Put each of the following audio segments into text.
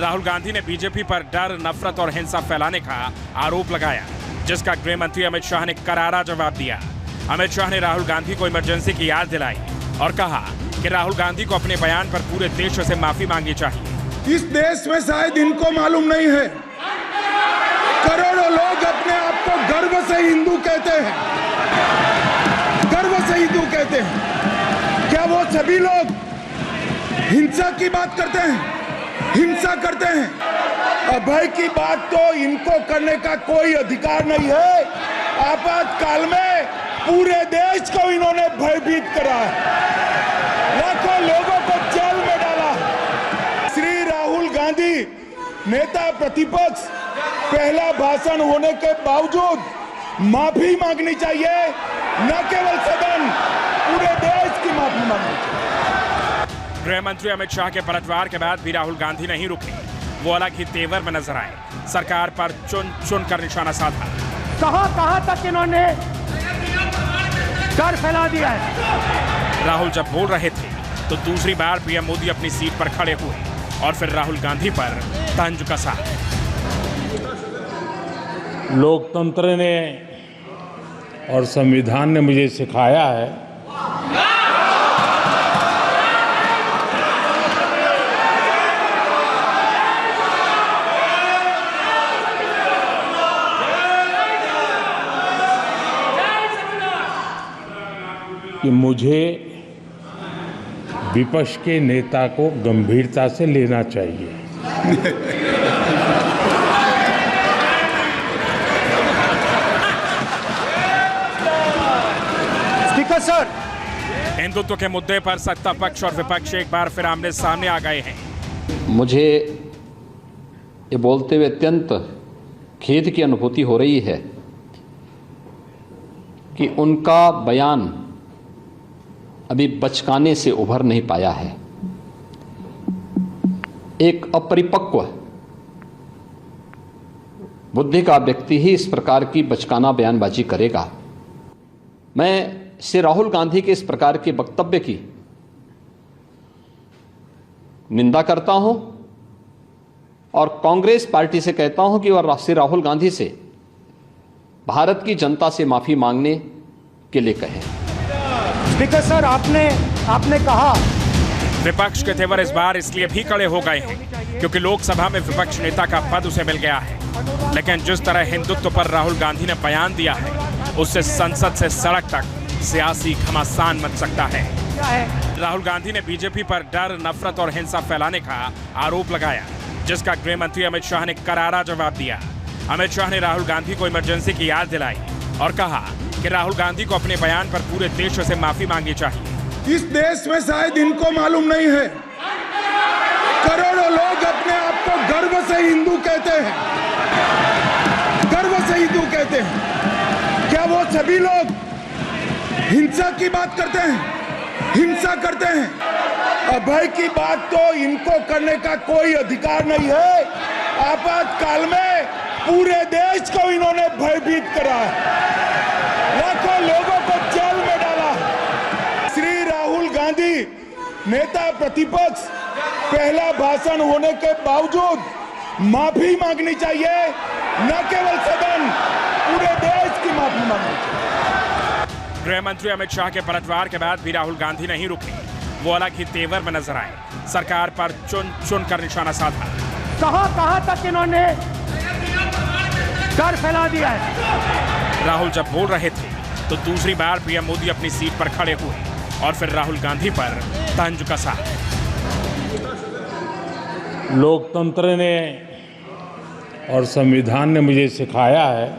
राहुल गांधी ने बीजेपी पर डर, नफरत और हिंसा फैलाने का आरोप लगाया, जिसका गृह मंत्री अमित शाह ने करारा जवाब दिया। अमित शाह ने राहुल गांधी को इमरजेंसी की याद दिलाई और कहा कि राहुल गांधी को अपने बयान पर पूरे देश से माफी मांगनी चाहिए। इस देश में शायद इनको मालूम नहीं है, करोड़ों लोग अपने आप को गर्व से हिंदू कहते हैं, गर्व से हिंदू कहते हैं। क्या वो सभी लोग हिंसा की बात करते हैं, हिंसा करते हैं? अभय की बात तो इनको करने का कोई अधिकार नहीं है। आपातकाल में पूरे देश को इन्होंने भयभीत करा है, लाखों लोगों को जेल में डाला। श्री राहुल गांधी नेता प्रतिपक्ष, पहला भाषण होने के बावजूद माफी मांगनी चाहिए, न केवल सदन, पूरे देश की माफी मांगनी चाहिए। गृह मंत्री अमित शाह के पलटवार के बाद भी राहुल गांधी नहीं रुके। वो अलग ही तेवर में नजर आए, सरकार पर चुन चुन कर निशाना साधा। कहां तक इन्होंने डर फैला दिया है। राहुल जब बोल रहे थे तो दूसरी बार पीएम मोदी अपनी सीट पर खड़े हुए और फिर राहुल गांधी पर तंज कसा। लोकतंत्र ने और संविधान ने मुझे सिखाया है कि मुझे विपक्ष के नेता को गंभीरता से लेना चाहिए। स्पीकर सर, हिंदुत्व के मुद्दे पर सत्ता पक्ष और विपक्ष एक बार फिर आमने सामने आ गए हैं। मुझे ये बोलते हुए अत्यंत खेद की अनुभूति हो रही है कि उनका बयान अभी बचकाने से उभर नहीं पाया है। एक अपरिपक्व बुद्धि का व्यक्ति ही इस प्रकार की बचकाना बयानबाजी करेगा। मैं श्री राहुल गांधी के इस प्रकार के वक्तव्य की निंदा करता हूं और कांग्रेस पार्टी से कहता हूं कि वह श्री राहुल गांधी से भारत की जनता से माफी मांगने के लिए कहें। स्पीकर सर, आपने कहा विपक्ष के तेवर इस बार इसलिए भी कड़े हो गए हैं क्योंकि लोकसभा में विपक्ष नेता का पद उसे मिल गया है। लेकिन जिस तरह हिंदुत्व पर राहुल गांधी ने बयान दिया है, उससे संसद से सड़क तक सियासी घमासान मच सकता है। राहुल गांधी ने बीजेपी पर डर, नफरत और हिंसा फैलाने का आरोप लगाया, जिसका गृह मंत्री अमित शाह ने करारा जवाब दिया। अमित शाह ने राहुल गांधी को इमरजेंसी की याद दिलाई और कहा कि राहुल गांधी को अपने बयान पर पूरे देश से माफी मांगनी चाहिए। इस देश में शायद इनको मालूम नहीं है, करोड़ों लोग अपने आप को गर्व से हिंदू कहते हैं, गर्व से हिंदू कहते हैं। क्या वो सभी लोग हिंसा की बात करते हैं, हिंसा करते हैं? अभय की बात तो इनको करने का कोई अधिकार नहीं है। आपातकाल में पूरे देश को इन्होंने भयभीत करा है, लाखों लोगों को जेल में डाला। श्री राहुल गांधी नेता प्रतिपक्ष, पहला भाषण होने के बावजूद माफी मांगनी चाहिए, न केवल सदन, पूरे देश की माफी मांगनी चाहिए। गृह मंत्री अमित शाह के पलटवार के बाद भी राहुल गांधी नहीं रुके। वो अलग ही तेवर में नजर आए, सरकार पर चुन चुन कर निशाना साधा। कहां तक इन्होंने डर फैला दिया है। राहुल जब बोल रहे थे तो दूसरी बार पीएम मोदी अपनी सीट पर खड़े हुए और फिर राहुल गांधी पर तंज कसा। लोकतंत्र ने और संविधान ने मुझे सिखाया है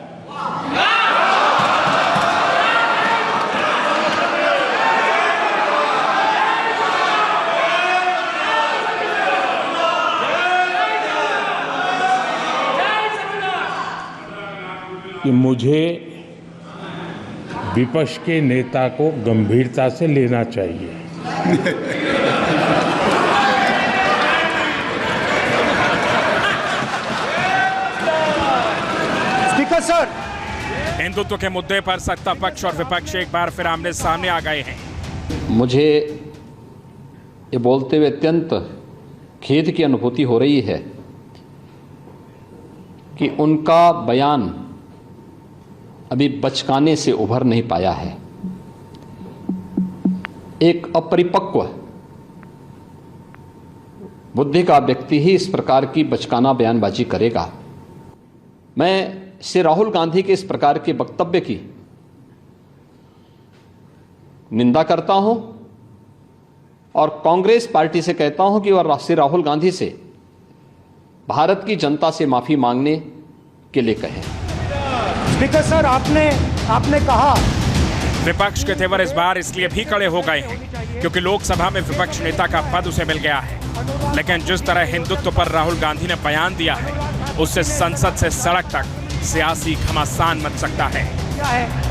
कि मुझे विपक्ष के नेता को गंभीरता से लेना चाहिए। स्पीकर सर, हिंदुत्व के मुद्दे पर सत्ता पक्ष और विपक्ष एक बार फिर आमने सामने आ गए हैं। मुझे ये बोलते हुए अत्यंत खेद की अनुभूति हो रही है कि उनका बयान अभी बचकाने से उभर नहीं पाया है। एक अपरिपक्व बुद्धि का व्यक्ति ही इस प्रकार की बचकाना बयानबाजी करेगा। मैं श्री राहुल गांधी के इस प्रकार के वक्तव्य की निंदा करता हूं और कांग्रेस पार्टी से कहता हूं कि वह श्री राहुल गांधी से भारत की जनता से माफी मांगने के लिए कहें। स्पीकर सर, आपने कहा विपक्ष के तेवर इस बार इसलिए भी कड़े हो गए हैं क्योंकि लोकसभा में विपक्ष नेता का पद उसे मिल गया है। लेकिन जिस तरह हिंदुत्व पर राहुल गांधी ने बयान दिया है, उससे संसद से सड़क तक सियासी घमासान मच सकता है।